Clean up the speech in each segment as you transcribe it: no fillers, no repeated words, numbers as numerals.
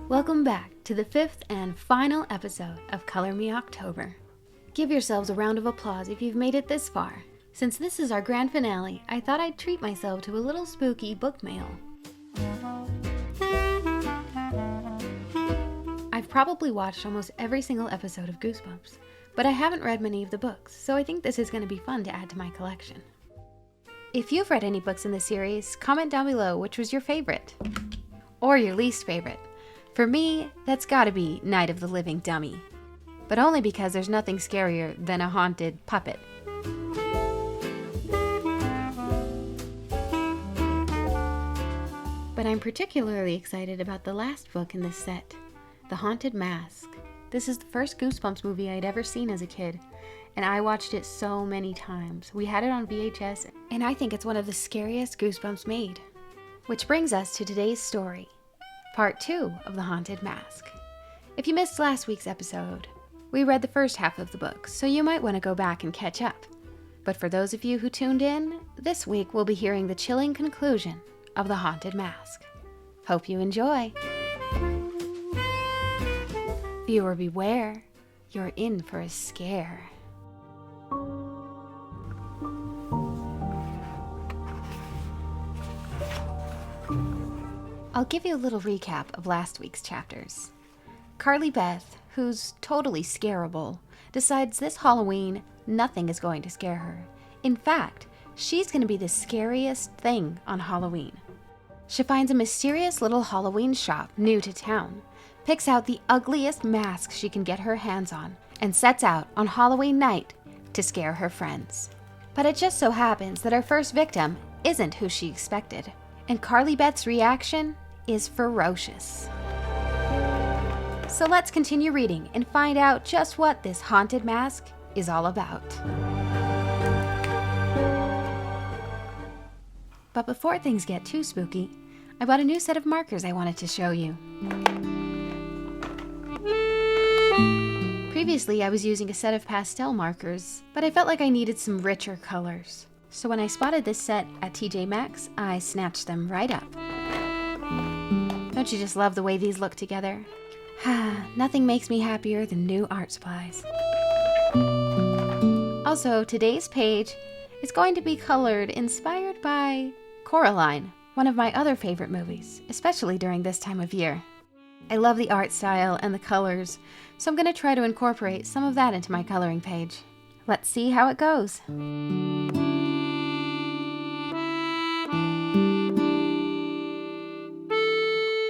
Welcome back to the 5th and final episode of Color Me October. Give yourselves a round of applause if you've made it this far. Since this is our grand finale, I thought I'd treat myself to a little spooky book mail. I've probably watched almost every single episode of Goosebumps, but I haven't read many of the books, so I think this is going to be fun to add to my collection. If you've read any books in the series, comment down below which was your favorite. Or your least favorite. For me, that's gotta be Night of the Living Dummy. But only because there's nothing scarier than a haunted puppet. But I'm particularly excited about the last book in this set, The Haunted Mask. This is the first Goosebumps movie I'd ever seen as a kid, and I watched it so many times. We had it on VHS, and I think it's one of the scariest Goosebumps made. Which brings us to today's story. Part 2 of The Haunted Mask. If you missed last week's episode, we read the first half of the book, so you might want to go back and catch up. But for those of you who tuned in, this week we'll be hearing the chilling conclusion of The Haunted Mask. Hope you enjoy. Viewer beware, you're in for a scare. I'll give you a little recap of last week's chapters. Carly Beth, who's totally scarable, decides this Halloween nothing is going to scare her. In fact, she's going to be the scariest thing on Halloween. She finds a mysterious little Halloween shop new to town, picks out the ugliest mask she can get her hands on, and sets out on Halloween night to scare her friends. But it just so happens that our first victim isn't who she expected, and Carly Beth's reaction is ferocious. So let's continue reading and find out just what this haunted mask is all about. But before things get too spooky, I bought a new set of markers I wanted to show you. Previously, I was using a set of pastel markers, but I felt like I needed some richer colors. So when I spotted this set at TJ Maxx, I snatched them right up. Don't you just love the way these look together? Nothing makes me happier than new art supplies. Also, today's page is going to be colored inspired by Coraline, one of my other favorite movies, especially during this time of year. I love the art style and the colors, so I'm going to try to incorporate some of that into my coloring page. Let's see how it goes.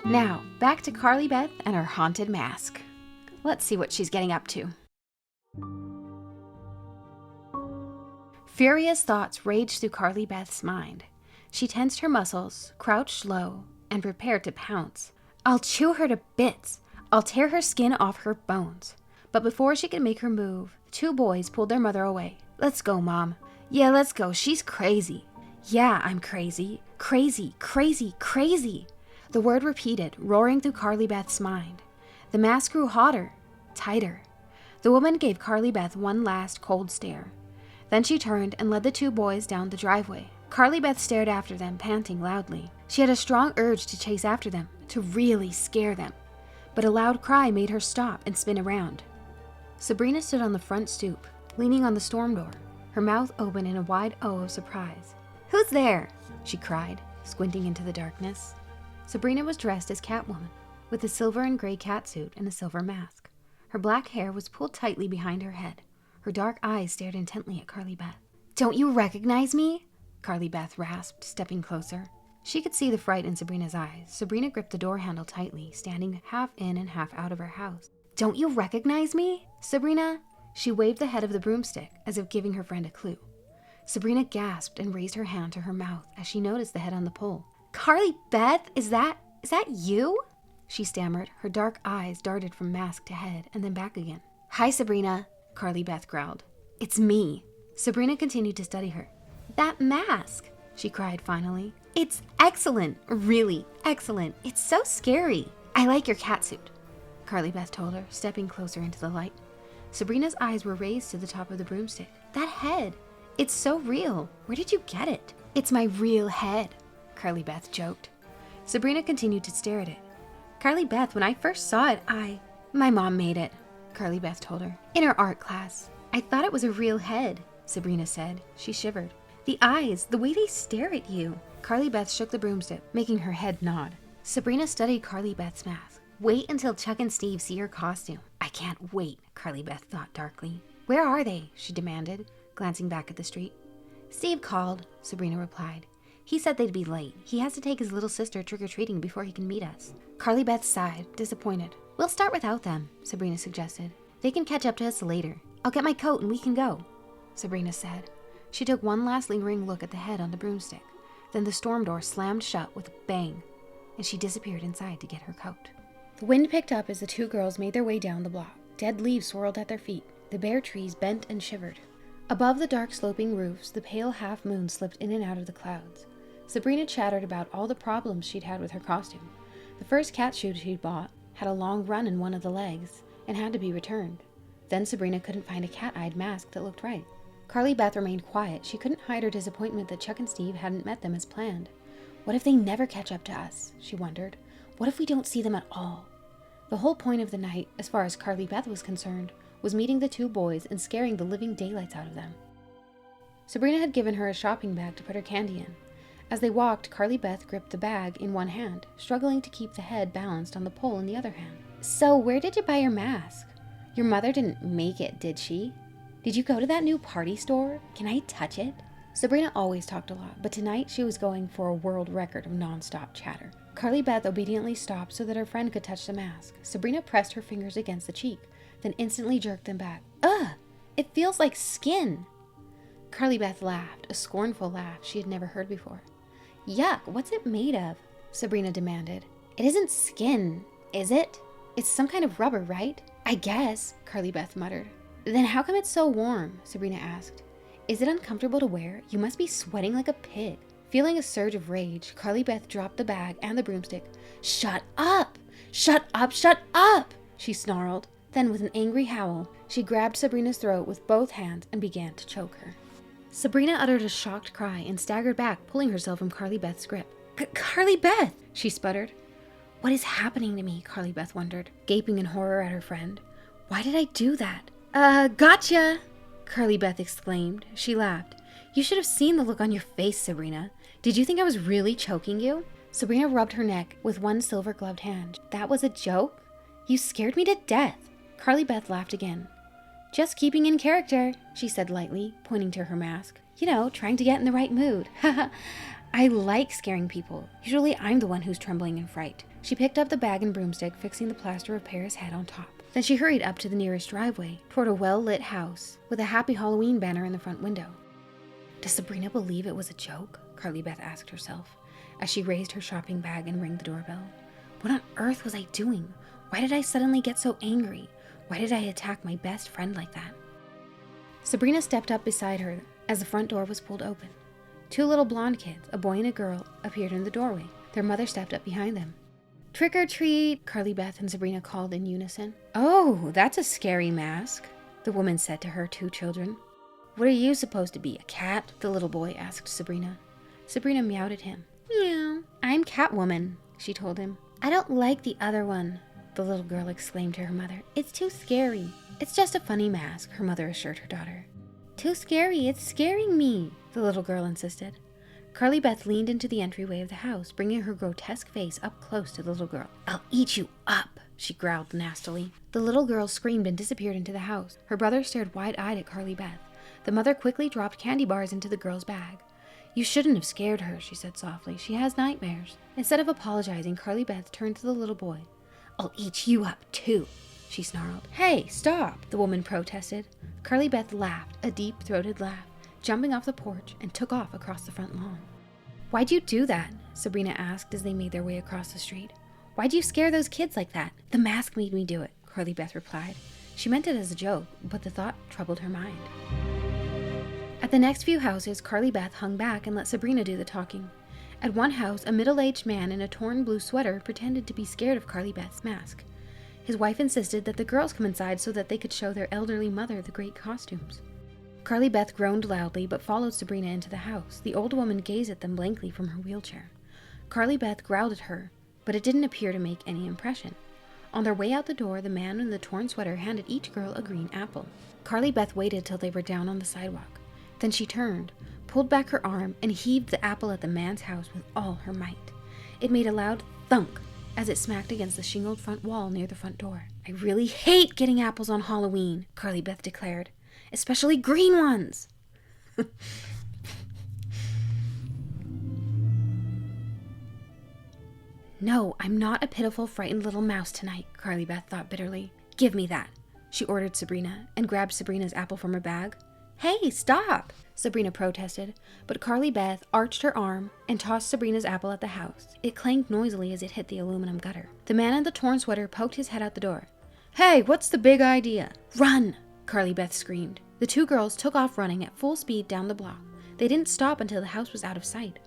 Now, back to Carly Beth and her haunted mask. Let's see what she's getting up to. Furious thoughts raged through Carly Beth's mind. She tensed her muscles, crouched low, and prepared to pounce. I'll chew her to bits. I'll tear her skin off her bones. But before she could make her move, the two boys pulled their mother away. Let's go, Mom. Yeah, let's go. She's crazy. Yeah, I'm crazy. Crazy, crazy, crazy. The word repeated, roaring through Carly Beth's mind. The mask grew hotter, tighter. The woman gave Carly Beth one last cold stare. Then she turned and led the two boys down the driveway. Carly Beth stared after them, panting loudly. She had a strong urge to chase after them, to really scare them. But a loud cry made her stop and spin around. Sabrina stood on the front stoop, leaning on the storm door, her mouth open in a wide O of surprise. "Who's there?" she cried, squinting into the darkness. Sabrina was dressed as Catwoman, with a silver and gray catsuit and a silver mask. Her black hair was pulled tightly behind her head. Her dark eyes stared intently at Carly Beth. "Don't you recognize me?" Carly Beth rasped, stepping closer. She could see the fright in Sabrina's eyes. Sabrina gripped the door handle tightly, standing half in and half out of her house. "Don't you recognize me, Sabrina?" She waved the head of the broomstick, as if giving her friend a clue. Sabrina gasped and raised her hand to her mouth as she noticed the head on the pole. "Carly Beth, is that you?" she stammered. Her dark eyes darted from mask to head and then back again. "Hi, Sabrina," Carly Beth growled. "It's me." Sabrina continued to study her. "That mask," she cried finally. "It's excellent, really excellent. It's so scary. I like your catsuit," Carly Beth told her, stepping closer into the light. Sabrina's eyes were raised to the top of the broomstick. "That head, it's so real. Where did you get it?" "It's my real head," Carly Beth joked. Sabrina continued to stare at it. Carly Beth, when I first saw it, My mom made it, Carly Beth told her. In her art class. I thought it was a real head, Sabrina said. She shivered. The eyes, the way they stare at you. Carly Beth shook the broomstick, making her head nod. Sabrina studied Carly Beth's mask. Wait until Chuck and Steve see her costume. I can't wait, Carly Beth thought darkly. Where are they? She demanded, glancing back at the street. Steve called, Sabrina replied. He said they'd be late. He has to take his little sister trick-or-treating before he can meet us. Carly Beth sighed, disappointed. We'll start without them, Sabrina suggested. They can catch up to us later. I'll get my coat and we can go, Sabrina said. She took one last lingering look at the head on the broomstick. Then the storm door slammed shut with a bang, and she disappeared inside to get her coat. The wind picked up as the two girls made their way down the block. Dead leaves swirled at their feet. The bare trees bent and shivered. Above the dark sloping roofs, the pale half moon slipped in and out of the clouds. Sabrina chattered about all the problems she'd had with her costume. The first cat shoe she'd bought had a long run in one of the legs and had to be returned. Then Sabrina couldn't find a cat-eyed mask that looked right. Carly Beth remained quiet. She couldn't hide her disappointment that Chuck and Steve hadn't met them as planned. What if they never catch up to us? She wondered. What if we don't see them at all? The whole point of the night, as far as Carly Beth was concerned, was meeting the two boys and scaring the living daylights out of them. Sabrina had given her a shopping bag to put her candy in. As they walked, Carly Beth gripped the bag in one hand, struggling to keep the head balanced on the pole in the other hand. So, where did you buy your mask? Your mother didn't make it, did she? Did you go to that new party store? Can I touch it? Sabrina always talked a lot, but tonight she was going for a world record of non-stop chatter. Carly Beth obediently stopped so that her friend could touch the mask. Sabrina pressed her fingers against the cheek, then instantly jerked them back. Ugh! It feels like skin! Carly Beth laughed, a scornful laugh she had never heard before. Yuck, what's it made of? Sabrina demanded. It isn't skin, is it? It's some kind of rubber, right? I guess, Carly Beth muttered. Then how come it's so warm? Sabrina asked. Is it uncomfortable to wear? You must be sweating like a pig. Feeling a surge of rage, Carly Beth dropped the bag and the broomstick. Shut up! Shut up! Shut up! She snarled. Then with an angry howl, she grabbed Sabrina's throat with both hands and began to choke her. Sabrina uttered a shocked cry and staggered back, pulling herself from Carly Beth's grip. Carly Beth! She sputtered. What is happening to me? Carly Beth wondered, gaping in horror at her friend. Why did I do that? Gotcha! Carly Beth exclaimed. She laughed. You should have seen the look on your face, Sabrina. Did you think I was really choking you? Sabrina rubbed her neck with one silver-gloved hand. That was a joke? You scared me to death. Carly Beth laughed again. Just keeping in character, she said lightly, pointing to her mask. You know, trying to get in the right mood. Haha. I like scaring people. Usually I'm the one who's trembling in fright. She picked up the bag and broomstick, fixing the plaster of Paris' head on top. Then she hurried up to the nearest driveway, toward a well-lit house, with a Happy Halloween banner in the front window. Does Sabrina believe it was a joke? Carly Beth asked herself, as she raised her shopping bag and rang the doorbell. What on earth was I doing? Why did I suddenly get so angry? Why did I attack my best friend like that? Sabrina stepped up beside her as the front door was pulled open. Two little blonde kids, a boy and a girl, appeared in the doorway. Their mother stepped up behind them. Trick or treat, Carly Beth and Sabrina called in unison. Oh, that's a scary mask, the woman said to her two children. What are you supposed to be, a cat? The little boy asked Sabrina. Sabrina meowed at him. Meow. I'm Catwoman, she told him. I don't like the other one, the little girl exclaimed to her mother. It's too scary. It's just a funny mask, her mother assured her daughter. Too scary, it's scaring me, the little girl insisted. Carly Beth leaned into the entryway of the house, bringing her grotesque face up close to the little girl. I'll eat you up, she growled nastily. The little girl screamed and disappeared into the house. Her brother stared wide-eyed at Carly Beth. The mother quickly dropped candy bars into the girl's bag. You shouldn't have scared her, she said softly. She has nightmares. Instead of apologizing, Carly Beth turned to the little boy. I'll eat you up, too, she snarled. Hey, stop, the woman protested. Carly Beth laughed, a deep-throated laugh, jumping off the porch and took off across the front lawn. Why'd you do that? Sabrina asked as they made their way across the street. Why'd you scare those kids like that? The mask made me do it, Carly Beth replied. She meant it as a joke, but the thought troubled her mind. At the next few houses, Carly Beth hung back and let Sabrina do the talking. At one house, a middle-aged man in a torn blue sweater pretended to be scared of Carly Beth's mask. His wife insisted that the girls come inside so that they could show their elderly mother the great costumes. Carly Beth groaned loudly but followed Sabrina into the house. The old woman gazed at them blankly from her wheelchair. Carly Beth growled at her, but it didn't appear to make any impression. On their way out the door, the man in the torn sweater handed each girl a green apple. Carly Beth waited till they were down on the sidewalk. Then she turned, pulled back her arm, and heaved the apple at the man's house with all her might. It made a loud thunk as it smacked against the shingled front wall near the front door. "I really hate getting apples on Halloween," Carly Beth declared. "Especially green ones." "No, I'm not a pitiful, frightened little mouse tonight," Carly Beth thought bitterly. "Give me that," she ordered Sabrina, and grabbed Sabrina's apple from her bag. "Hey, stop!" Sabrina protested, but Carly Beth arched her arm and tossed Sabrina's apple at the house. It clanged noisily as it hit the aluminum gutter. The man in the torn sweater poked his head out the door. "Hey, what's the big idea?" "Run!" Carly Beth screamed. The two girls took off running at full speed down the block. They didn't stop until the house was out of sight.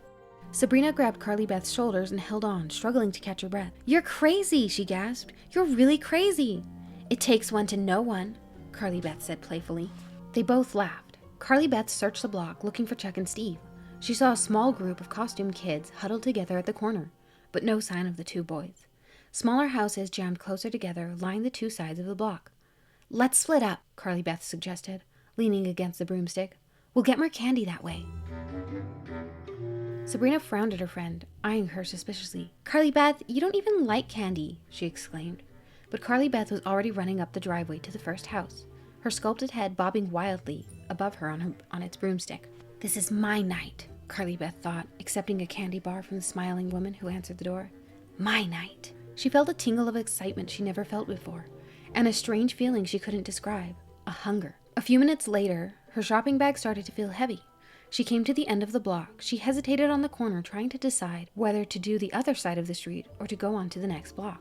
Sabrina grabbed Carly Beth's shoulders and held on, struggling to catch her breath. "You're crazy," she gasped. "You're really crazy." "It takes one to know one," Carly Beth said playfully. They both laughed. Carly Beth searched the block looking for Chuck and Steve. She saw a small group of costumed kids huddled together at the corner, but no sign of the two boys. Smaller houses jammed closer together lined the two sides of the block. "Let's split up," Carly Beth suggested, leaning against the broomstick. "We'll get more candy that way." Sabrina frowned at her friend, eyeing her suspiciously. "Carly Beth, you don't even like candy," she exclaimed. But Carly Beth was already running up the driveway to the first house, her sculpted head bobbing wildly above her on its broomstick. "This is my night," Carly Beth thought, accepting a candy bar from the smiling woman who answered the door. "My night." She felt a tingle of excitement she never felt before, and a strange feeling she couldn't describe, a hunger. A few minutes later, her shopping bag started to feel heavy. She came to the end of the block. She hesitated on the corner, trying to decide whether to do the other side of the street or to go on to the next block.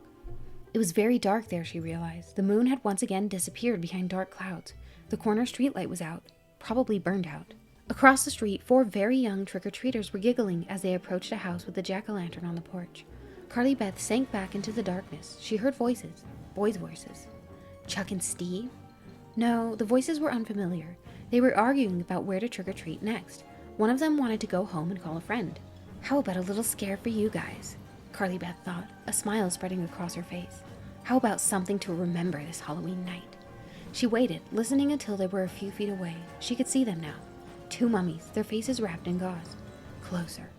It was very dark there, she realized. The moon had once again disappeared behind dark clouds. The corner streetlight was out, probably burned out. Across the street, 4 very young trick-or-treaters were giggling as they approached a house with a jack-o'-lantern on the porch. Carly Beth sank back into the darkness. She heard voices, boys' voices. Chuck and Steve? No, the voices were unfamiliar. They were arguing about where to trick-or-treat next. One of them wanted to go home and call a friend. "How about a little scare for you guys?" Carly Beth thought, a smile spreading across her face. "How about something to remember this Halloween night?" She waited, listening until they were a few feet away. She could see them now. 2 mummies, their faces wrapped in gauze. Closer.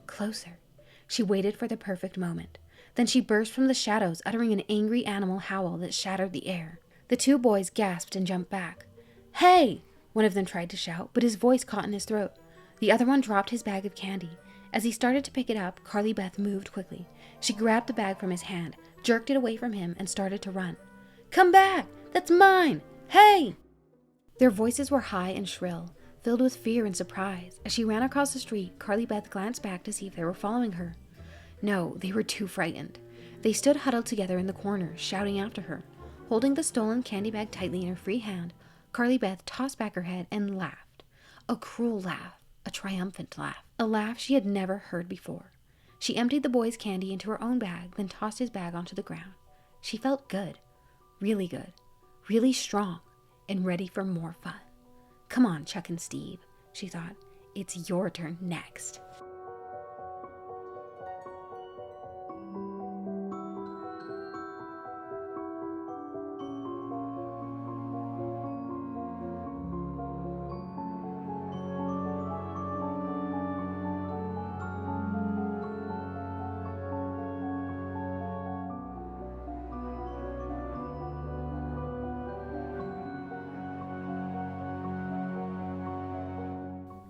Closer. She waited for the perfect moment. Then she burst from the shadows, uttering an angry animal howl that shattered the air. The 2 boys gasped and jumped back. "Hey!" One of them tried to shout, but his voice caught in his throat. The other one dropped his bag of candy. As he started to pick it up, Carly Beth moved quickly. She grabbed the bag from his hand, jerked it away from him, and started to run. "Come back! That's mine! Hey!" Their voices were high and shrill, filled with fear and surprise. As she ran across the street, Carly Beth glanced back to see if they were following her. No, they were too frightened. They stood huddled together in the corner, shouting after her. Holding the stolen candy bag tightly in her free hand, Carly Beth tossed back her head and laughed. A cruel laugh, a triumphant laugh, a laugh she had never heard before. She emptied the boy's candy into her own bag, then tossed his bag onto the ground. She felt good, really strong, and ready for more fun. "Come on, Chuck and Steve," she thought. "It's your turn next."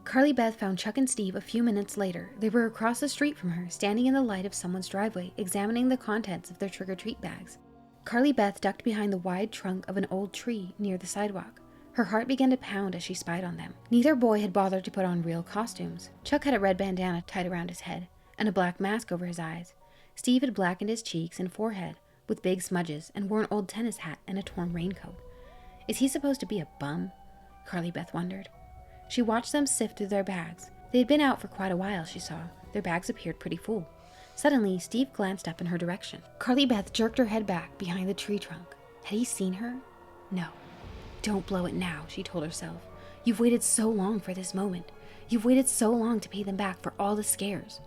Carly Beth found Chuck and Steve a few minutes later. They were across the street from her, standing in the light of someone's driveway, examining the contents of their trick-or-treat bags. Carly Beth ducked behind the wide trunk of an old tree near the sidewalk. Her heart began to pound as she spied on them. Neither boy had bothered to put on real costumes. Chuck had a red bandana tied around his head, and a black mask over his eyes. Steve had blackened his cheeks and forehead with big smudges, and wore an old tennis hat and a torn raincoat. Is he supposed to be a bum? Carly Beth wondered. She watched them sift through their bags. They had been out for quite a while, she saw. Their bags appeared pretty full. Suddenly, Steve glanced up in her direction. Carly Beth jerked her head back behind the tree trunk. Had he seen her? No. "Don't blow it now," she told herself. "You've waited so long for this moment. You've waited so long to pay them back for all the scares."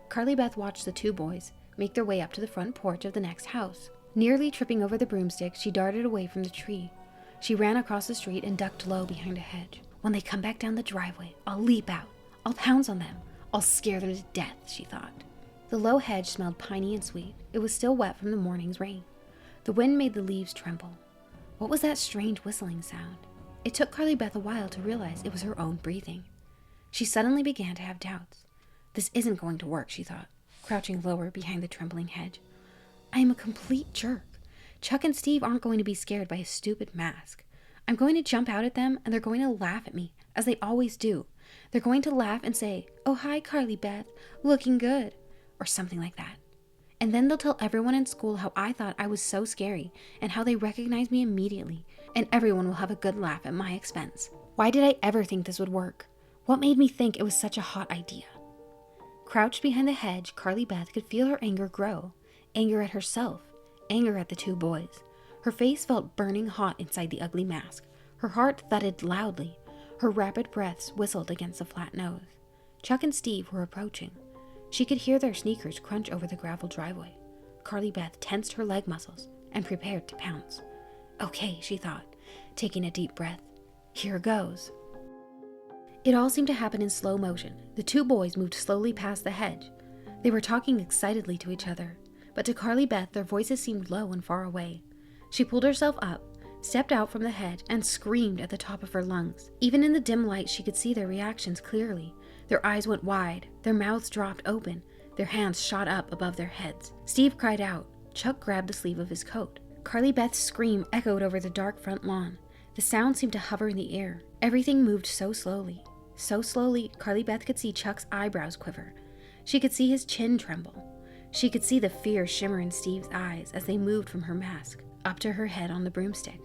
Carly Beth watched the 2 boys, make their way up to the front porch of the next house. Nearly tripping over the broomstick, she darted away from the tree. She ran across the street and ducked low behind a hedge. When they come back down the driveway, I'll leap out. I'll pounce on them. I'll scare them to death, she thought. The low hedge smelled piney and sweet. It was still wet from the morning's rain. The wind made the leaves tremble. What was that strange whistling sound? It took Carly Beth a while to realize it was her own breathing. She suddenly began to have doubts. This isn't going to work, she thought, crouching lower behind the trembling hedge. I am a complete jerk. Chuck and Steve aren't going to be scared by a stupid mask. I'm going to jump out at them and they're going to laugh at me, as they always do. They're going to laugh and say, "Oh, hi, Carly Beth, looking good," or something like that. And then they'll tell everyone in school how I thought I was so scary and how they recognized me immediately, and everyone will have a good laugh at my expense. Why did I ever think this would work? What made me think it was such a hot idea? Crouched behind the hedge, Carly Beth could feel her anger grow. Anger at herself, anger at the two boys. Her face felt burning hot inside the ugly mask. Her heart thudded loudly. Her rapid breaths whistled against the flat nose. Chuck and Steve were approaching. She could hear their sneakers crunch over the gravel driveway. Carly Beth tensed her leg muscles and prepared to pounce. Okay, she thought, taking a deep breath. Here goes. It all seemed to happen in slow motion. The two boys moved slowly past the hedge. They were talking excitedly to each other, but to Carly Beth their voices seemed low and far away. She pulled herself up, stepped out from the hedge, and screamed at the top of her lungs. Even in the dim light she could see their reactions clearly. Their eyes went wide, their mouths dropped open, their hands shot up above their heads. Steve cried out. Chuck grabbed the sleeve of his coat. Carly Beth's scream echoed over the dark front lawn. The sound seemed to hover in the air. Everything moved so slowly. So slowly, Carly Beth could see Chuck's eyebrows quiver. She could see his chin tremble. She could see the fear shimmer in Steve's eyes as they moved from her mask up to her head on the broomstick.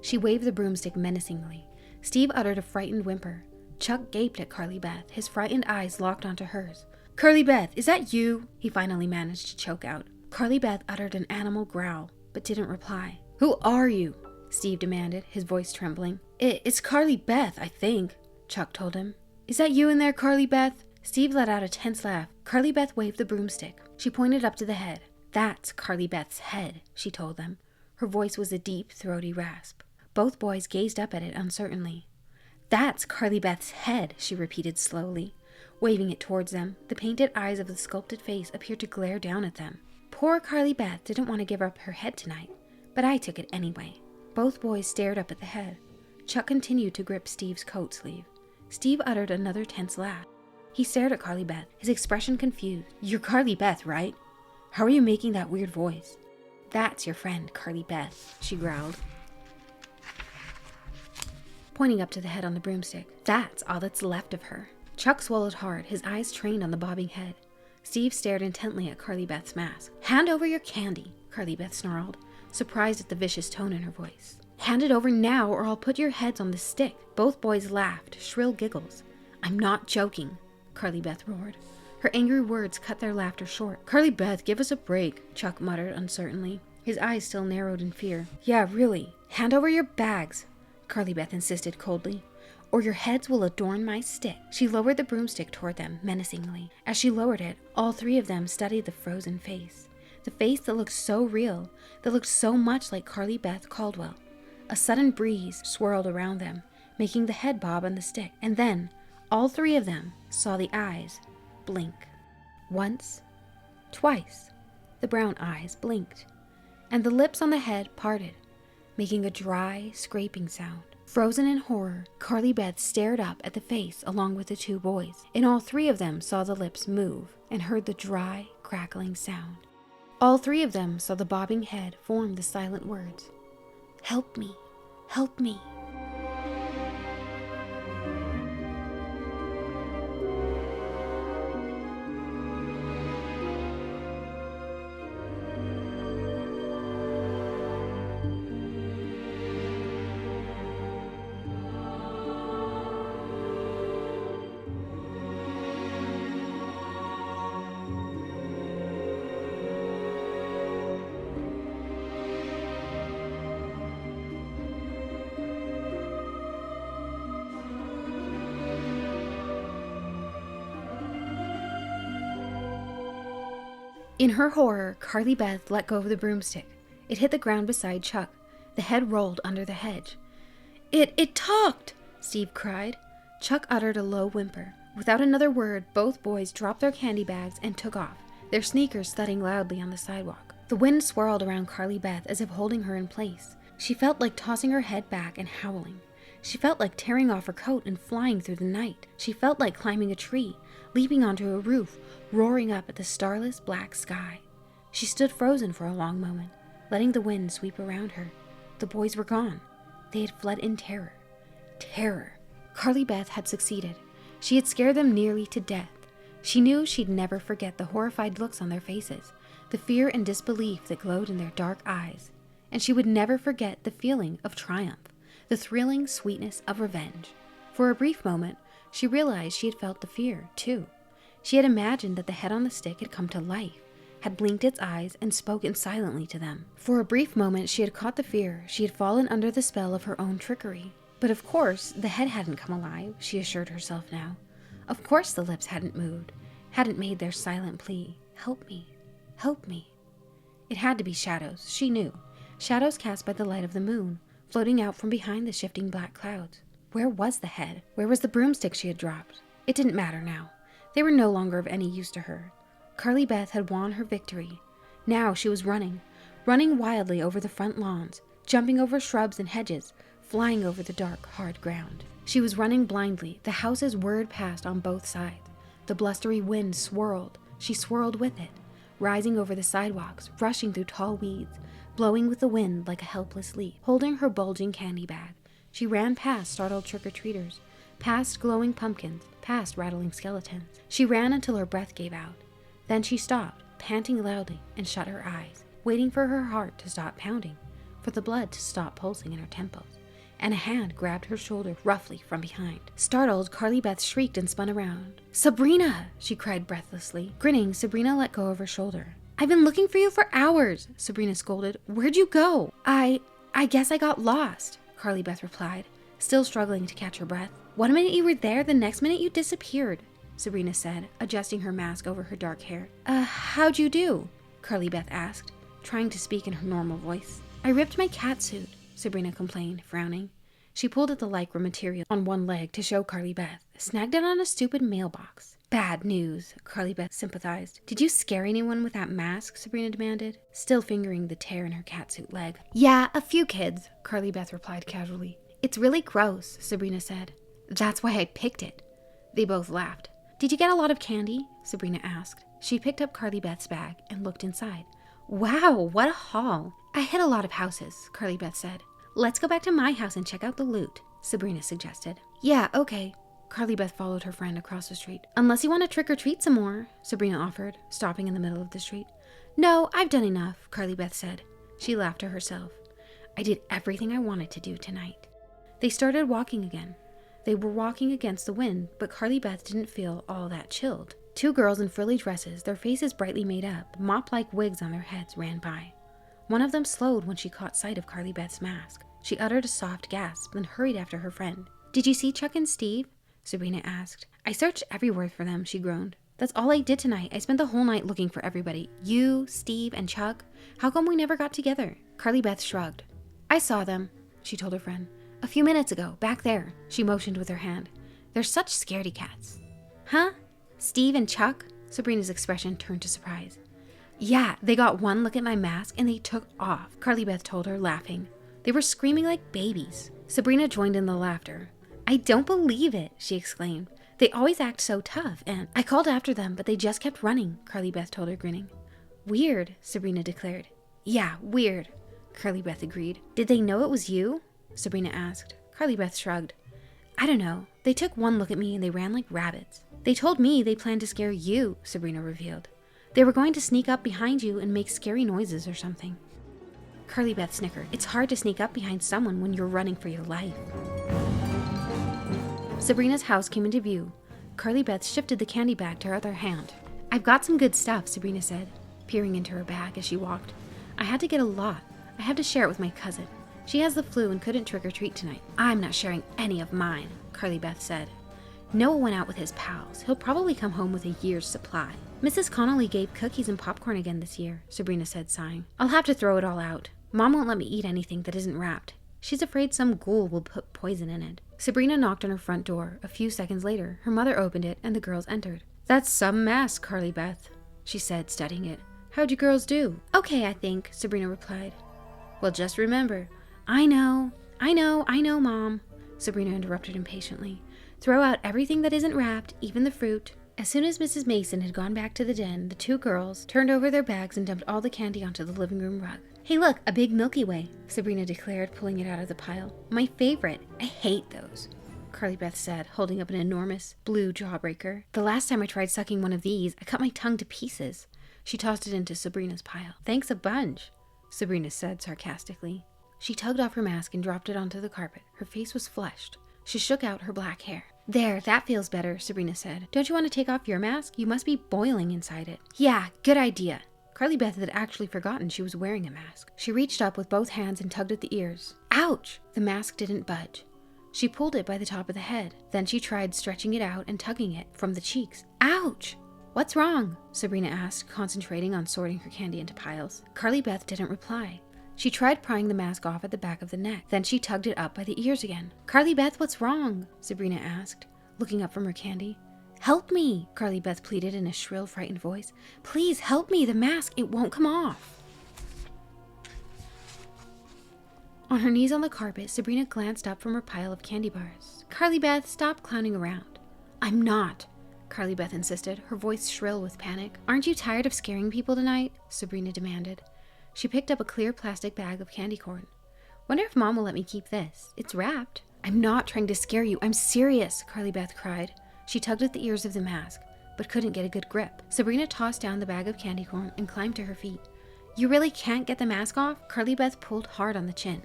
She waved the broomstick menacingly. Steve uttered a frightened whimper. Chuck gaped at Carly Beth, his frightened eyes locked onto hers. "Carly Beth, is that you?" he finally managed to choke out. Carly Beth uttered an animal growl, but didn't reply. "Who are you?" Steve demanded, his voice trembling. It's Carly Beth, I think," Chuck told him. "Is that you in there, Carly Beth?" Steve let out a tense laugh. Carly Beth waved the broomstick. She pointed up to the head. "That's Carly Beth's head," she told them. Her voice was a deep, throaty rasp. Both boys gazed up at it uncertainly. "That's Carly Beth's head," she repeated slowly, waving it towards them. The painted eyes of the sculpted face appeared to glare down at them. Poor Carly Beth didn't want to give up her head tonight, but I took it anyway. Both boys stared up at the head. Chuck continued to grip Steve's coat sleeve. Steve uttered another tense laugh. He stared at Carly Beth, his expression confused. "You're Carly Beth, right? How are you making that weird voice?" "That's your friend, Carly Beth," she growled, pointing up to the head on the broomstick. "That's all that's left of her." Chuck swallowed hard, his eyes trained on the bobbing head. Steve stared intently at Carly Beth's mask. "Hand over your candy," Carly Beth snarled, surprised at the vicious tone in her voice. "Hand it over now or I'll put your heads on the stick." Both boys laughed, shrill giggles. "I'm not joking," Carly Beth roared. Her angry words cut their laughter short. "Carly Beth, give us a break," Chuck muttered uncertainly, his eyes still narrowed in fear. "Yeah, really. Hand over your bags," Carly Beth insisted coldly, "or your heads will adorn my stick." She lowered the broomstick toward them menacingly. As she lowered it, all three of them studied the frozen face. The face that looked so real, that looked so much like Carly Beth Caldwell. A sudden breeze swirled around them, making the head bob on the stick, and then all three of them saw the eyes blink. Once, twice, the brown eyes blinked, and the lips on the head parted, making a dry, scraping sound. Frozen in horror, Carly Beth stared up at the face along with the two boys, and all three of them saw the lips move and heard the dry, crackling sound. All three of them saw the bobbing head form the silent words, "Help me, help me." In her horror, Carly Beth let go of the broomstick. It hit the ground beside Chuck. The head rolled under the hedge. It talked, Steve cried. Chuck uttered a low whimper. Without another word, both boys dropped their candy bags and took off, their sneakers thudding loudly on the sidewalk. The wind swirled around Carly Beth as if holding her in place. She felt like tossing her head back and howling. She felt like tearing off her coat and flying through the night. She felt like climbing a tree, leaping onto a roof, roaring up at the starless black sky. She stood frozen for a long moment, letting the wind sweep around her. The boys were gone. They had fled in terror. Terror. Carly Beth had succeeded. She had scared them nearly to death. She knew she'd never forget the horrified looks on their faces, the fear and disbelief that glowed in their dark eyes. And she would never forget the feeling of triumph, the thrilling sweetness of revenge. For a brief moment, she realized she had felt the fear, too. She had imagined that the head on the stick had come to life, had blinked its eyes and spoken silently to them. For a brief moment, she had caught the fear. She had fallen under the spell of her own trickery. But of course, the head hadn't come alive, she assured herself now. Of course the lips hadn't moved, hadn't made their silent plea, "Help me, help me." It had to be shadows, she knew. Shadows cast by the light of the moon, floating out from behind the shifting black clouds. Where was the head? Where was the broomstick she had dropped? It didn't matter now. They were no longer of any use to her. Carly Beth had won her victory. Now she was running wildly over the front lawns, jumping over shrubs and hedges, flying over the dark, hard ground. She was running blindly. The houses whirred past on both sides. The blustery wind swirled. She swirled with it, rising over the sidewalks, rushing through tall weeds, blowing with the wind like a helpless leaf. Holding her bulging candy bag, she ran past startled trick-or-treaters, past glowing pumpkins, past rattling skeletons. She ran until her breath gave out. Then she stopped, panting loudly, and shut her eyes, waiting for her heart to stop pounding, for the blood to stop pulsing in her temples. And a hand grabbed her shoulder roughly from behind. Startled, Carly Beth shrieked and spun around. "Sabrina!" she cried breathlessly. Grinning, Sabrina let go of her shoulder. "I've been looking for you for hours," Sabrina scolded. "Where'd you go?" I guess I got lost," Carly Beth replied, still struggling to catch her breath. "One minute you were there, the next minute you disappeared," Sabrina said, adjusting her mask over her dark hair. How'd you do?" Carly Beth asked, trying to speak in her normal voice. "I ripped my catsuit," Sabrina complained, frowning. She pulled at the lycra material on one leg to show Carly Beth. "Snagged it on a stupid mailbox." "Bad news," Carly Beth sympathized. "Did you scare anyone with that mask?" Sabrina demanded, still fingering the tear in her catsuit leg. "Yeah, a few kids," Carly Beth replied casually. "It's really gross," Sabrina said. "That's why I picked it." They both laughed. "Did you get a lot of candy?" Sabrina asked. She picked up Carly Beth's bag and looked inside. "Wow, what a haul." "I hit a lot of houses," Carly Beth said. "Let's go back to my house and check out the loot," Sabrina suggested. "Yeah, okay." Carly Beth followed her friend across the street. "Unless you want to trick or treat some more," Sabrina offered, stopping in the middle of the street. "No, I've done enough," Carly Beth said. She laughed to herself. "I did everything I wanted to do tonight." They started walking again. They were walking against the wind, but Carly Beth didn't feel all that chilled. Two girls in frilly dresses, their faces brightly made up, mop-like wigs on their heads, ran by. One of them slowed when she caught sight of Carly Beth's mask. She uttered a soft gasp, then hurried after her friend. "Did you see Chuck and Steve?" Sabrina asked. "I searched everywhere for them," she groaned. "That's all I did tonight. I spent the whole night looking for everybody. You, Steve, and Chuck. How come we never got together?" Carly Beth shrugged. "I saw them," she told her friend. "A few minutes ago, back there." She motioned with her hand. "They're such scaredy cats." "Huh? Steve and Chuck?" Sabrina's expression turned to surprise. "Yeah, they got one look at my mask and they took off," Carly Beth told her, laughing. "They were screaming like babies." Sabrina joined in the laughter. "I don't believe it," she exclaimed. "They always act so tough, and I called after them, but they just kept running," Carly Beth told her, grinning. "Weird," Sabrina declared. "Yeah, weird," Carly Beth agreed. "Did they know it was you?" Sabrina asked. Carly Beth shrugged. "I don't know. They took one look at me and they ran like rabbits." "They told me they planned to scare you," Sabrina revealed. "They were going to sneak up behind you and make scary noises or something." Carly Beth snickered. "It's hard to sneak up behind someone when you're running for your life." Sabrina's house came into view. Carly Beth shifted the candy bag to her other hand. "I've got some good stuff," Sabrina said, peering into her bag as she walked. "I had to get a lot. I have to share it with my cousin. She has the flu and couldn't trick-or-treat tonight." "I'm not sharing any of mine," Carly Beth said. "Noah went out with his pals. He'll probably come home with a year's supply." Mrs. Connolly gave cookies and popcorn again this year, Sabrina said, sighing. I'll have to throw it all out. Mom won't let me eat anything that isn't wrapped. She's afraid some ghoul will put poison in it. Sabrina knocked on her front door. A few seconds later, her mother opened it and the girls entered. That's some mask, Carly Beth, she said, studying it. How'd you girls do? Okay, I think, Sabrina replied. Well, just remember. I know, Mom, Sabrina interrupted impatiently. Throw out everything that isn't wrapped, even the fruit. As soon as Mrs. Mason had gone back to the den, the two girls turned over their bags and dumped all the candy onto the living room rug. Hey look, a big Milky Way, Sabrina declared, pulling it out of the pile. My favorite. I hate those, Carly Beth said, holding up an enormous blue jawbreaker. The last time I tried sucking one of these, I cut my tongue to pieces. She tossed it into Sabrina's pile. Thanks a bunch, Sabrina said sarcastically. She tugged off her mask and dropped it onto the carpet. Her face was flushed. She shook out her black hair. There, that feels better, Sabrina said. Don't you want to take off your mask? You must be boiling inside it. Yeah, good idea. Carly Beth had actually forgotten she was wearing a mask. She reached up with both hands and tugged at the ears. Ouch! The mask didn't budge. She pulled it by the top of the head. Then she tried stretching it out and tugging it from the cheeks. Ouch! What's wrong? Sabrina asked, concentrating on sorting her candy into piles. Carly Beth didn't reply. She tried prying the mask off at the back of the neck. Then she tugged it up by the ears again. Carly Beth, what's wrong? Sabrina asked, looking up from her candy. Help me, Carly Beth pleaded in a shrill, frightened voice. Please help me, the mask, it won't come off. On her knees on the carpet, Sabrina glanced up from her pile of candy bars. Carly Beth, stop clowning around. I'm not, Carly Beth insisted, her voice shrill with panic. Aren't you tired of scaring people tonight? Sabrina demanded. She picked up a clear plastic bag of candy corn. Wonder if Mom will let me keep this. It's wrapped. I'm not trying to scare you. I'm serious, Carly Beth cried. She tugged at the ears of the mask, but couldn't get a good grip. Sabrina tossed down the bag of candy corn and climbed to her feet. You really can't get the mask off? Carly Beth pulled hard on the chin.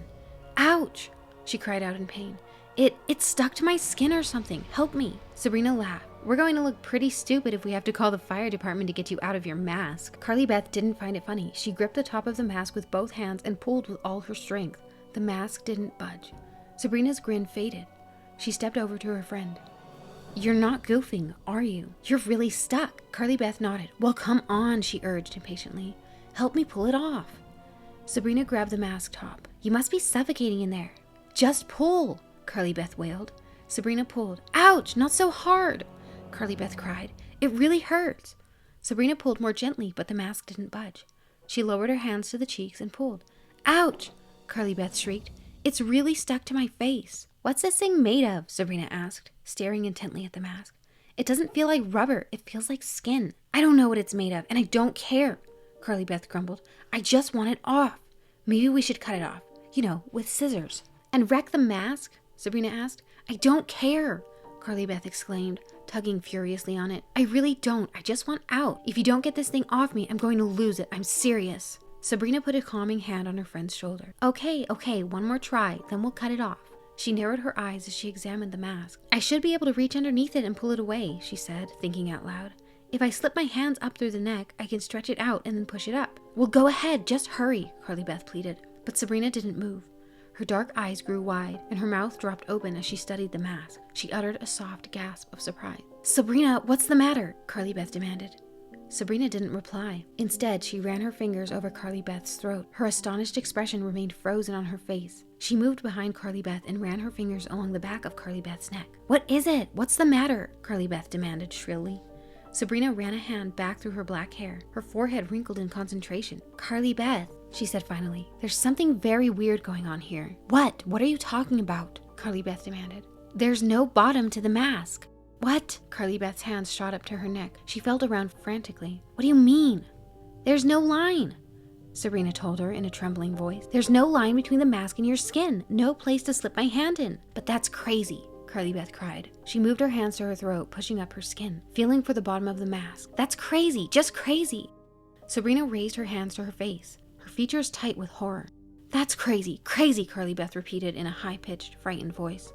Ouch! She cried out in pain. It stuck to my skin or something. Help me. Sabrina laughed. We're going to look pretty stupid if we have to call the fire department to get you out of your mask. Carly Beth didn't find it funny. She gripped the top of the mask with both hands and pulled with all her strength. The mask didn't budge. Sabrina's grin faded. She stepped over to her friend. You're not goofing, are you? You're really stuck. Carly Beth nodded. Well, come on, she urged impatiently. Help me pull it off. Sabrina grabbed the mask top. You must be suffocating in there. Just pull, Carly Beth wailed. Sabrina pulled. Ouch, not so hard, Carly Beth cried. It really hurts. Sabrina pulled more gently, but the mask didn't budge. She lowered her hands to the cheeks and pulled. Ouch, Carly Beth shrieked. It's really stuck to my face. What's this thing made of? Sabrina asked, staring intently at the mask. It doesn't feel like rubber. It feels like skin. I don't know what it's made of, and I don't care, Carly Beth grumbled. I just want it off. Maybe we should cut it off, with scissors. And wreck the mask? Sabrina asked. I don't care, Carly Beth exclaimed, tugging furiously on it. I really don't. I just want out. If you don't get this thing off me, I'm going to lose it. I'm serious. Sabrina put a calming hand on her friend's shoulder. Okay, one more try, then we'll cut it off. She narrowed her eyes as she examined the mask. I should be able to reach underneath it and pull it away, she said, thinking out loud. If I slip my hands up through the neck, I can stretch it out and then push it up. Well, go ahead, just hurry, Carly Beth pleaded. But Sabrina didn't move. Her dark eyes grew wide, and her mouth dropped open as she studied the mask. She uttered a soft gasp of surprise. Sabrina, what's the matter? Carly Beth demanded. Sabrina didn't reply. Instead, she ran her fingers over Carly Beth's throat. Her astonished expression remained frozen on her face. She moved behind Carly Beth and ran her fingers along the back of Carly Beth's neck. What is it? What's the matter? Carly Beth demanded shrilly. Sabrina ran a hand back through her black hair. Her forehead wrinkled in concentration. Carly Beth, she said finally, there's something very weird going on here. What? What are you talking about? Carly Beth demanded. There's no bottom to the mask. What? Carly Beth's hands shot up to her neck. She felt around frantically. What do you mean? There's no line, Sabrina told her in a trembling voice. There's no line between the mask and your skin. No place to slip my hand in. But that's crazy, Carly Beth cried. She moved her hands to her throat, pushing up her skin, feeling for the bottom of the mask. That's crazy, just crazy. Sabrina raised her hands to her face, her features tight with horror. That's crazy, crazy, Carly Beth repeated in a high-pitched, frightened voice.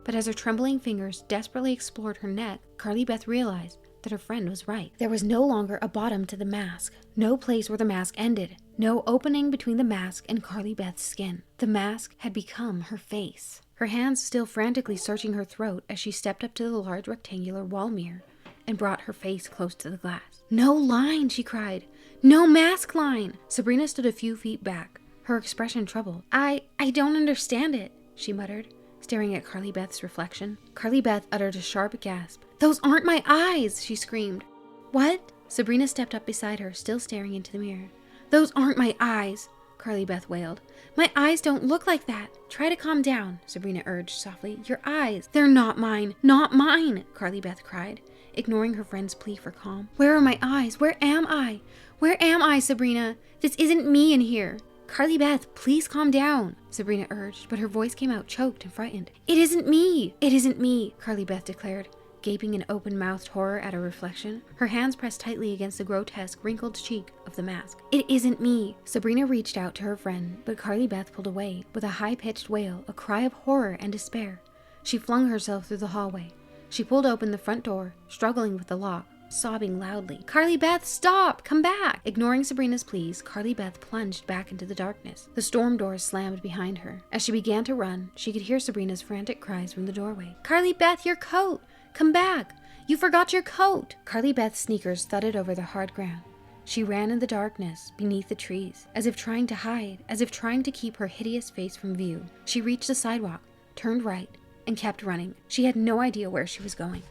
But as her trembling fingers desperately explored her neck, Carly Beth realized that her friend was right. There was no longer a bottom to the mask, no place where the mask ended, no opening between the mask and Carly Beth's skin. The mask had become her face. Her hands still frantically searching her throat as she stepped up to the large rectangular wall mirror and brought her face close to the glass. "No line," she cried. "No mask line." Sabrina stood a few feet back, her expression troubled. I don't understand it," she muttered, staring at Carly Beth's reflection. Carly Beth uttered a sharp gasp. "Those aren't my eyes!" she screamed. "What?" Sabrina stepped up beside her, still staring into the mirror. "Those aren't my eyes," Carly Beth wailed. "My eyes don't look like that." "Try to calm down," Sabrina urged softly. "Your eyes, they're not mine. Not mine," Carly Beth cried, ignoring her friend's plea for calm. "Where are my eyes? Where am I? Where am I, Sabrina? This isn't me in here." "Carly Beth, please calm down," Sabrina urged, but her voice came out choked and frightened. "It isn't me. It isn't me," Carly Beth declared, gaping in open-mouthed horror at her reflection, her hands pressed tightly against the grotesque, wrinkled cheek of the mask. "It isn't me." Sabrina reached out to her friend, but Carly Beth pulled away with a high-pitched wail, a cry of horror and despair. She flung herself through the hallway. She pulled open the front door, struggling with the lock, sobbing loudly. "Carly Beth, stop! Come back!" Ignoring Sabrina's pleas, Carly Beth plunged back into the darkness. The storm doors slammed behind her. As she began to run, she could hear Sabrina's frantic cries from the doorway. "Carly Beth, your coat! Come back! You forgot your coat!" Carly Beth's sneakers thudded over the hard ground. She ran in the darkness, beneath the trees, as if trying to hide, as if trying to keep her hideous face from view. She reached the sidewalk, turned right, and kept running. She had no idea where she was going.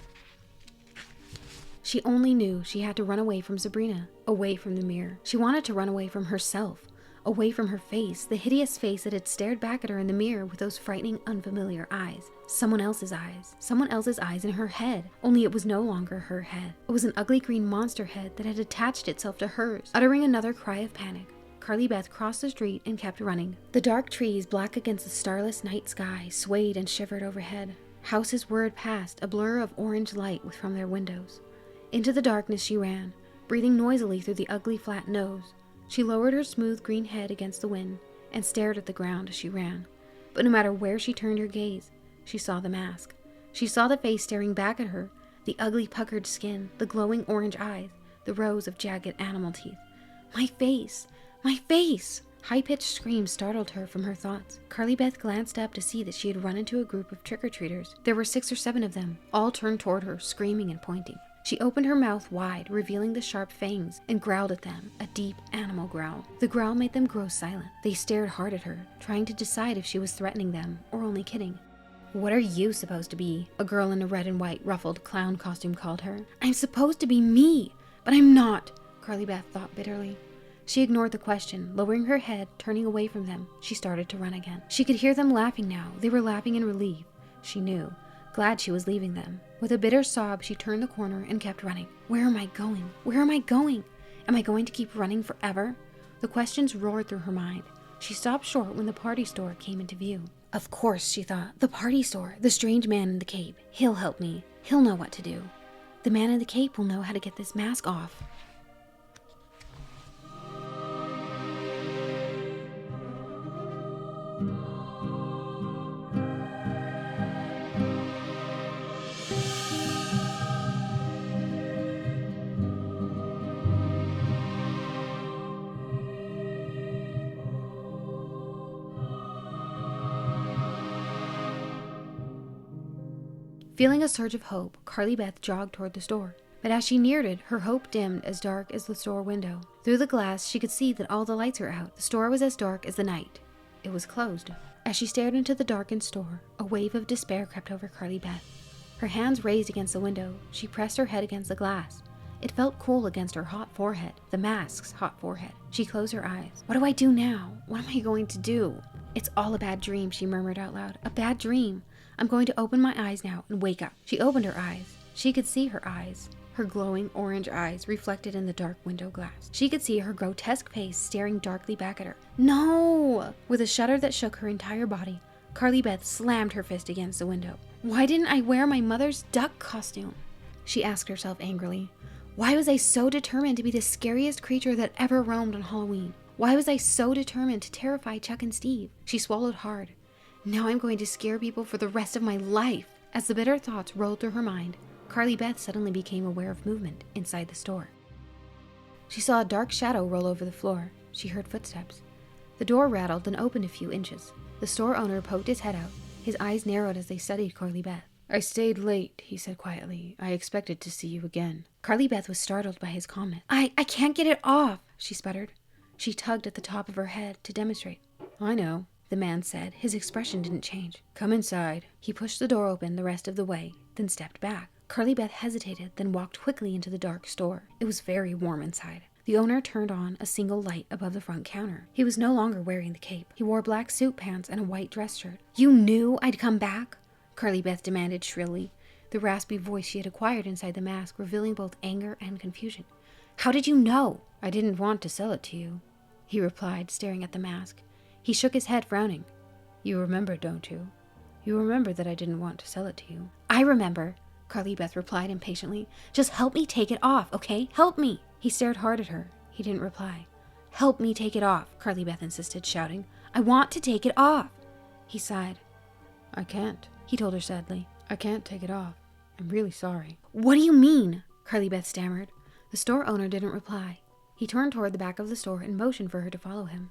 She only knew she had to run away from Sabrina, away from the mirror. She wanted to run away from herself, away from her face, the hideous face that had stared back at her in the mirror with those frightening, unfamiliar eyes. Someone else's eyes in her head, only it was no longer her head. It was an ugly green monster head that had attached itself to hers. Uttering another cry of panic, Carly Beth crossed the street and kept running. The dark trees, black against the starless night sky, swayed and shivered overhead. Houses whirred past, a blur of orange light from their windows. Into the darkness she ran, breathing noisily through the ugly flat nose. She lowered her smooth green head against the wind and stared at the ground as she ran. But no matter where she turned her gaze, she saw the mask. She saw the face staring back at her, the ugly puckered skin, the glowing orange eyes, the rows of jagged animal teeth. "My face! My face!" High-pitched screams startled her from her thoughts. Carly Beth glanced up to see that she had run into a group of trick-or-treaters. There were 6 or 7 of them, all turned toward her, screaming and pointing. She opened her mouth wide, revealing the sharp fangs, and growled at them, a deep animal growl. The growl made them grow silent. They stared hard at her, trying to decide if she was threatening them or only kidding. "What are you supposed to be?" a girl in a red and white ruffled clown costume called her. "I'm supposed to be me, but I'm not," Carly Beth thought bitterly. She ignored the question, lowering her head, turning away from them. She started to run again. She could hear them laughing now. They were laughing in relief, she knew, glad she was leaving them. With a bitter sob, she turned the corner and kept running. Where am I going? Where am I going? Am I going to keep running forever? The questions roared through her mind. She stopped short when the party store came into view. Of course, she thought, the party store, the strange man in the cape. He'll help me. He'll know what to do. The man in the cape will know how to get this mask off. Feeling a surge of hope, Carly Beth jogged toward the store. But as she neared it, her hope dimmed as dark as the store window. Through the glass, she could see that all the lights were out. The store was as dark as the night. It was closed. As she stared into the darkened store, a wave of despair crept over Carly Beth. Her hands raised against the window, she pressed her head against the glass. It felt cool against her hot forehead, the mask's hot forehead. She closed her eyes. What do I do now? What am I going to do? It's all a bad dream, she murmured out loud. A bad dream. I'm going to open my eyes now and wake up. She opened her eyes. She could see her eyes, her glowing orange eyes reflected in the dark window glass. She could see her grotesque face staring darkly back at her. No! With a shudder that shook her entire body, Carly Beth slammed her fist against the window. Why didn't I wear my mother's duck costume? She asked herself angrily. Why was I so determined to be the scariest creature that ever roamed on Halloween? Why was I so determined to terrify Chuck and Steve? She swallowed hard. Now I'm going to scare people for the rest of my life. As the bitter thoughts rolled through her mind, Carly Beth suddenly became aware of movement inside the store. She saw a dark shadow roll over the floor. She heard footsteps. The door rattled and opened a few inches. The store owner poked his head out. His eyes narrowed as they studied Carly Beth. I stayed late, he said quietly. I expected to see you again. Carly Beth was startled by his comment. I can't get it off, she sputtered. She tugged at the top of her head to demonstrate. I know, the man said. His expression didn't change. Come inside. He pushed the door open the rest of the way, then stepped back. Carly Beth hesitated, then walked quickly into the dark store. It was very warm inside. The owner turned on a single light above the front counter. He was no longer wearing the cape. He wore black suit pants and a white dress shirt. You knew I'd come back? Carly Beth demanded shrilly, the raspy voice she had acquired inside the mask revealing both anger and confusion. How did you know? I didn't want to sell it to you, he replied, staring at the mask. He shook his head, frowning. You remember, don't you? You remember that I didn't want to sell it to you. I remember, Carly Beth replied impatiently. Just help me take it off, okay? Help me. He stared hard at her. He didn't reply. Help me take it off, Carly Beth insisted, shouting. I want to take it off. He sighed. I can't, he told her sadly. I can't take it off. I'm really sorry. What do you mean? Carly Beth stammered. The store owner didn't reply. He turned toward the back of the store and motioned for her to follow him.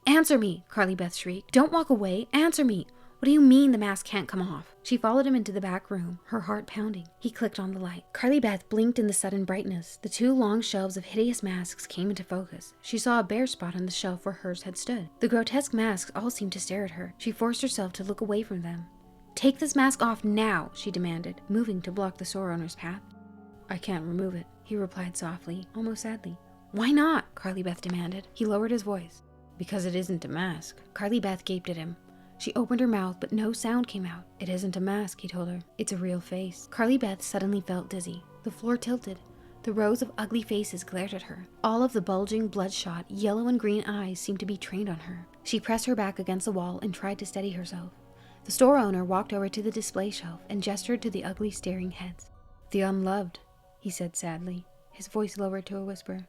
Answer me, Carly Beth shrieked. Don't walk away. Answer me. What do you mean the mask can't come off? She followed him into the back room, her heart pounding. He clicked on the light. Carly Beth blinked in the sudden brightness. The two long shelves of hideous masks came into focus. She saw a bare spot on the shelf where hers had stood. The grotesque masks all seemed to stare at her. She forced herself to look away from them. Take this mask off now, she demanded, moving to block the store owner's path. I can't remove it, he replied softly, almost sadly. Why not? Carly Beth demanded. He lowered his voice. Because it isn't a mask. Carly Beth gaped at him. She opened her mouth, but no sound came out. It isn't a mask, he told her. It's a real face. Carly Beth suddenly felt dizzy. The floor tilted. The rows of ugly faces glared at her. All of the bulging, bloodshot, yellow and green eyes seemed to be trained on her. She pressed her back against the wall and tried to steady herself. The store owner walked over to the display shelf and gestured to the ugly, staring heads. The unloved, he said sadly, his voice lowered to a whisper.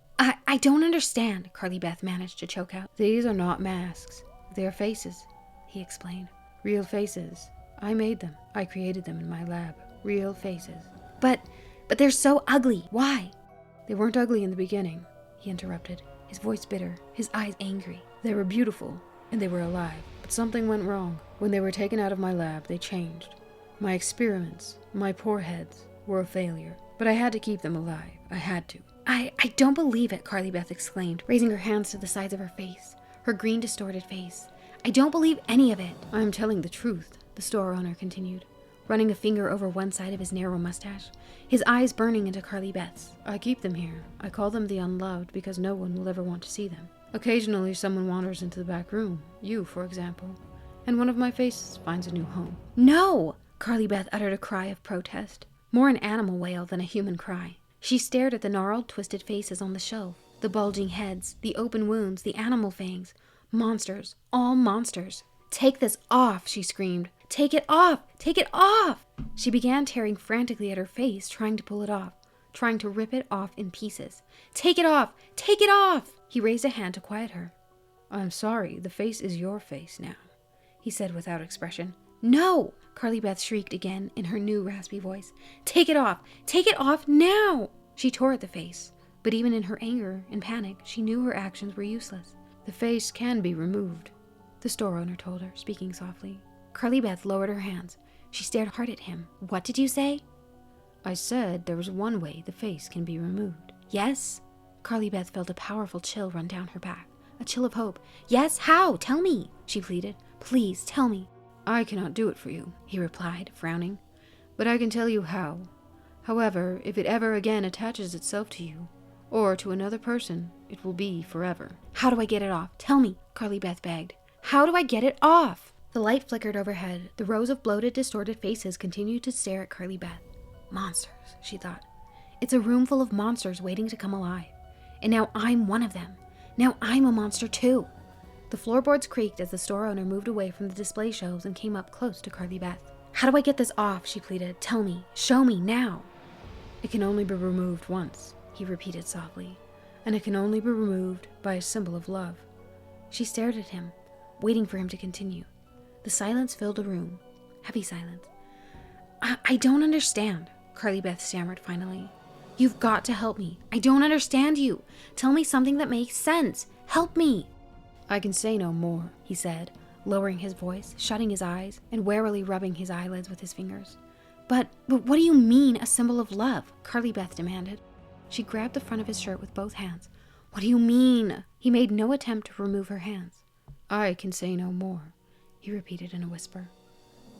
I don't understand, Carly Beth managed to choke out. These are not masks. They're faces, he explained. Real faces. I made them. I created them in my lab. Real faces. But they're so ugly. Why? They weren't ugly in the beginning, he interrupted, his voice bitter, his eyes angry. They were beautiful, and they were alive. But something went wrong. When they were taken out of my lab, they changed. My experiments, my poor heads, were a failure. But I had to keep them alive. I had to. I don't believe it, Carly Beth exclaimed, raising her hands to the sides of her face, her green, distorted face. I don't believe any of it. I'm telling the truth, the store owner continued, running a finger over one side of his narrow mustache, his eyes burning into Carly Beth's. I keep them here. I call them the unloved because no one will ever want to see them. Occasionally someone wanders into the back room, you, for example, and one of my faces finds a new home. No! Carly Beth uttered a cry of protest, more an animal wail than a human cry. She stared at the gnarled, twisted faces on the shelf, the bulging heads, the open wounds, the animal fangs. Monsters, all monsters. Take this off, she screamed. Take it off! Take it off! She began tearing frantically at her face, trying to pull it off, trying to rip it off in pieces. Take it off! Take it off! He raised a hand to quiet her. I'm sorry, the face is your face now, he said without expression. No! Carly Beth shrieked again in her new raspy voice. Take it off! Take it off now! She tore at the face, but even in her anger and panic, she knew her actions were useless. The face can be removed, the store owner told her, speaking softly. Carly Beth lowered her hands. She stared hard at him. What did you say? I said there was one way the face can be removed. Yes? Carly Beth felt a powerful chill run down her back, a chill of hope. Yes, how? Tell me, she pleaded. Please, tell me. I cannot do it for you, he replied, frowning, but I can tell you how. However, if it ever again attaches itself to you, or to another person, it will be forever. How do I get it off? Tell me, Carly Beth begged. How do I get it off? The light flickered overhead. The rows of bloated, distorted faces continued to stare at Carly Beth. Monsters, she thought. It's a room full of monsters waiting to come alive. And now I'm one of them. Now I'm a monster too. The floorboards creaked as the store owner moved away from the display shelves and came up close to Carly Beth. How do I get this off? She pleaded. Tell me. Show me now. It can only be removed once, he repeated softly, and it can only be removed by a symbol of love. She stared at him, waiting for him to continue. The silence filled the room. Heavy silence. I don't understand, Carly Beth stammered finally. You've got to help me. I don't understand you. Tell me something that makes sense. Help me. I can say no more, he said, lowering his voice, shutting his eyes, and warily rubbing his eyelids with his fingers. But what do you mean, a symbol of love? Carly Beth demanded. She grabbed the front of his shirt with both hands. What do you mean? He made no attempt to remove her hands. I can say no more, he repeated in a whisper.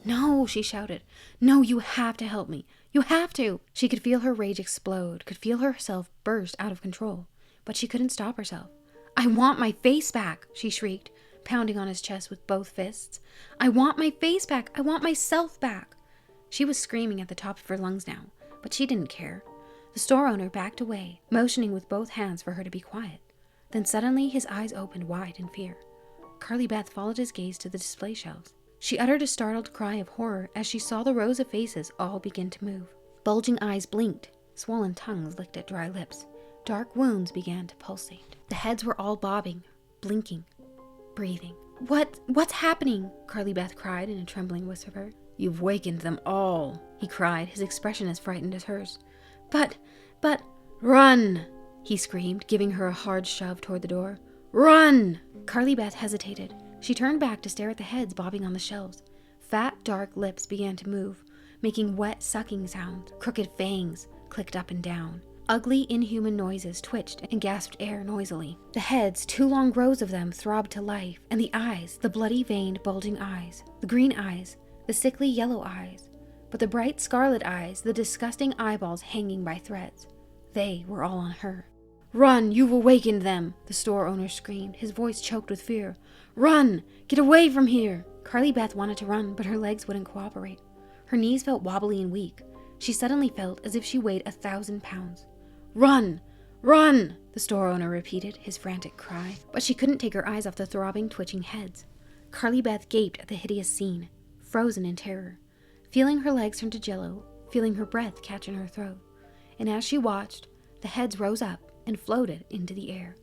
No, she shouted. No, you have to help me. You have to. She could feel her rage explode, could feel herself burst out of control, but she couldn't stop herself. I want my face back, she shrieked, pounding on his chest with both fists. I want my face back. I want myself back. She was screaming at the top of her lungs now, but she didn't care. The store owner backed away, motioning with both hands for her to be quiet. Then suddenly his eyes opened wide in fear. Carly Beth followed his gaze to the display shelves. She uttered a startled cry of horror as she saw the rows of faces all begin to move. Bulging eyes blinked, swollen tongues licked at dry lips. Dark wounds began to pulsate. The heads were all bobbing, blinking, breathing. What's happening? Carly Beth cried in a trembling whisper. You've wakened them all, he cried, his expression as frightened as hers. But, run, he screamed, giving her a hard shove toward the door. Run! Carly Beth hesitated. She turned back to stare at the heads bobbing on the shelves. Fat, dark lips began to move, making wet, sucking sounds. Crooked fangs clicked up and down. Ugly, inhuman noises twitched and gasped air noisily. The heads, 2 long rows of them, throbbed to life, and the eyes, the bloody, veined, bulging eyes, the green eyes, the sickly yellow eyes, but the bright scarlet eyes, the disgusting eyeballs hanging by threads. They were all on her. Run, you've awakened them, the store owner screamed, his voice choked with fear. Run! Get away from here! Carly Beth wanted to run, but her legs wouldn't cooperate. Her knees felt wobbly and weak. She suddenly felt as if she weighed 1,000 pounds. Run! Run! The store owner repeated, his frantic cry, but she couldn't take her eyes off the throbbing, twitching heads. Carly Beth gaped at the hideous scene, frozen in terror, feeling her legs turn to jello, feeling her breath catch in her throat. And as she watched, the heads rose up and floated into the air.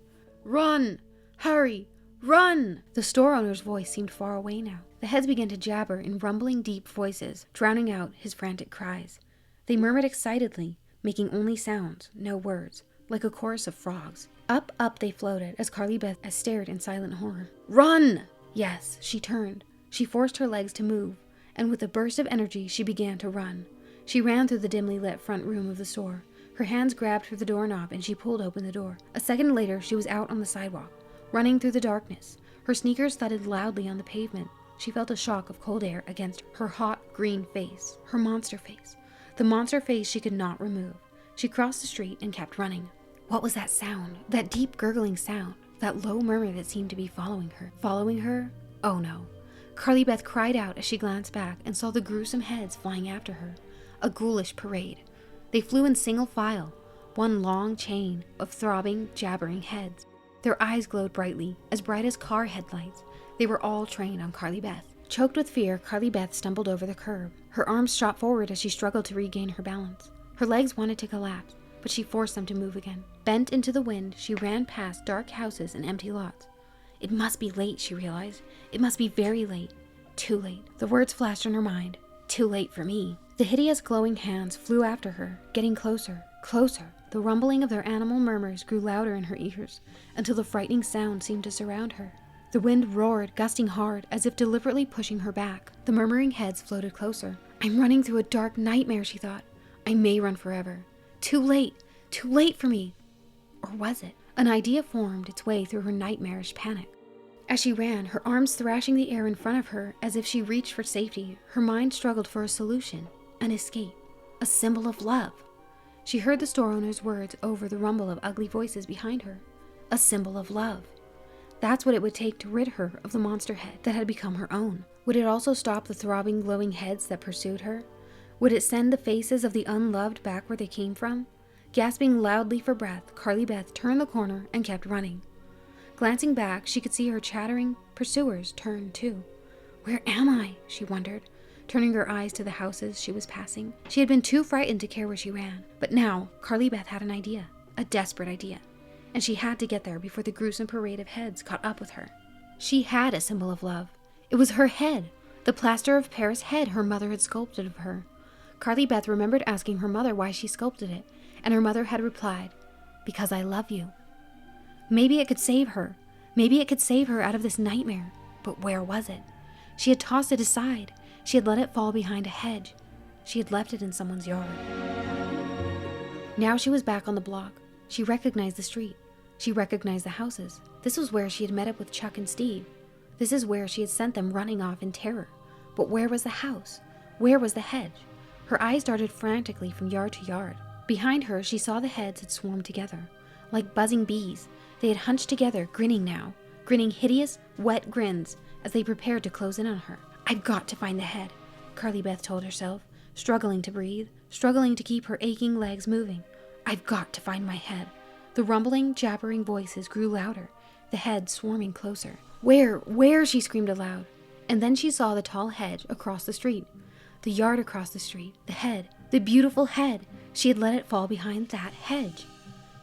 Run! Hurry! Run! The store owner's voice seemed far away now. The heads began to jabber in rumbling, deep voices, drowning out his frantic cries. They murmured excitedly, making only sounds, no words, like a chorus of frogs. Up, up they floated as Carly Beth stared in silent horror. Run! Yes, she turned. She forced her legs to move, and with a burst of energy she began to run. She ran through the dimly lit front room of the store. Her hands grabbed for the doorknob and she pulled open the door. A second later, she was out on the sidewalk, running through the darkness. Her sneakers thudded loudly on the pavement. She felt a shock of cold air against her hot, green face, her monster face. The monster face she could not remove. She crossed the street and kept running. What was that sound? That deep gurgling sound? That low murmur that seemed to be following her? Following her? Oh no. Carly Beth cried out as she glanced back and saw the gruesome heads flying after her. A ghoulish parade. They flew in single file, one long chain of throbbing, jabbering heads. Their eyes glowed brightly, as bright as car headlights. They were all trained on Carly Beth. Choked with fear, Carly Beth stumbled over the curb. Her arms shot forward as she struggled to regain her balance. Her legs wanted to collapse, but she forced them to move again. Bent into the wind, she ran past dark houses and empty lots. It must be late, she realized. It must be very late. Too late. The words flashed in her mind. Too late for me. The hideous glowing hands flew after her, getting closer, closer. The rumbling of their animal murmurs grew louder in her ears, until the frightening sound seemed to surround her. The wind roared, gusting hard, as if deliberately pushing her back. The murmuring heads floated closer. I'm running through a dark nightmare, she thought. I may run forever. Too late for me. Or was it? An idea formed its way through her nightmarish panic. As she ran, her arms thrashing the air in front of her as if she reached for safety, her mind struggled for a solution, an escape, a symbol of love. She heard the store owner's words over the rumble of ugly voices behind her. A symbol of love. That's what it would take to rid her of the monster head that had become her own. Would it also stop the throbbing, glowing heads that pursued her? Would it send the faces of the unloved back where they came from? Gasping loudly for breath, Carly Beth turned the corner and kept running. Glancing back, she could see her chattering pursuers turn too. Where am I? She wondered, turning her eyes to the houses she was passing. She had been too frightened to care where she ran. But now, Carly Beth had an idea, a desperate idea, and she had to get there before the gruesome parade of heads caught up with her. She had a symbol of love. It was her head, the plaster of Paris head her mother had sculpted of her. Carly Beth remembered asking her mother why she sculpted it, and her mother had replied, "Because I love you." Maybe it could save her. Maybe it could save her out of this nightmare. But where was it? She had tossed it aside. She had let it fall behind a hedge. She had left it in someone's yard. Now she was back on the block. She recognized the street. She recognized the houses. This was where she had met up with Chuck and Steve. This is where she had sent them running off in terror. But where was the house? Where was the hedge? Her eyes darted frantically from yard to yard. Behind her, she saw the heads had swarmed together. Like buzzing bees, they had hunched together, grinning now. Grinning hideous, wet grins as they prepared to close in on her. I've got to find the head, Carly Beth told herself, struggling to breathe, struggling to keep her aching legs moving. I've got to find my head. The rumbling, jabbering voices grew louder, the head swarming closer. Where, she screamed aloud. And then she saw the tall hedge across the street, the yard across the street, the head, the beautiful head. She had let it fall behind that hedge.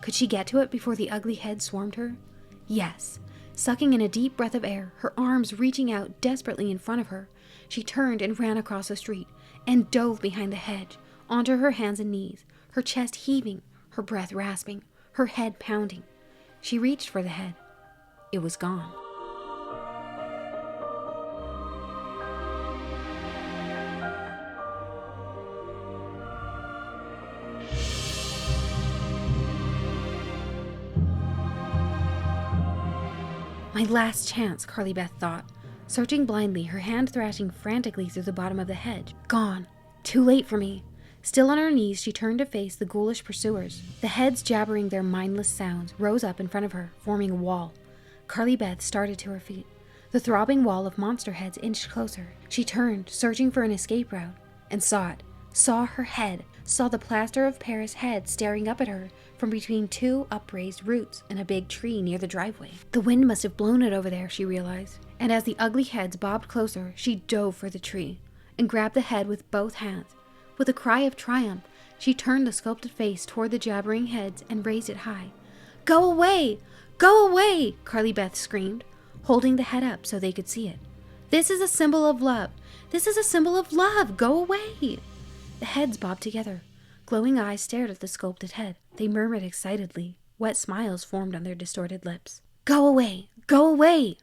Could she get to it before the ugly head swarmed her? Yes. Sucking in a deep breath of air, her arms reaching out desperately in front of her, she turned and ran across the street and dove behind the hedge, onto her hands and knees, her chest heaving, her breath rasping, her head pounding. She reached for the head. It was gone. My last chance, Carly Beth thought, searching blindly, her hand thrashing frantically through the bottom of the hedge. Gone. Too late for me. Still on her knees, she turned to face the ghoulish pursuers. The heads, jabbering their mindless sounds, rose up in front of her, forming a wall. Carly Beth started to her feet. The throbbing wall of monster heads inched closer. She turned, searching for an escape route, and saw it. Saw her head. Saw the plaster of Paris head staring up at her from between two upraised roots in a big tree near the driveway. The wind must have blown it over there, she realized. And as the ugly heads bobbed closer, she dove for the tree and grabbed the head with both hands. With a cry of triumph, she turned the sculpted face toward the jabbering heads and raised it high. Go away! Go away! Carly Beth screamed, holding the head up so they could see it. This is a symbol of love. This is a symbol of love. Go away! The heads bobbed together. Glowing eyes stared at the sculpted head. They murmured excitedly. Wet smiles formed on their distorted lips. Go away! Go away!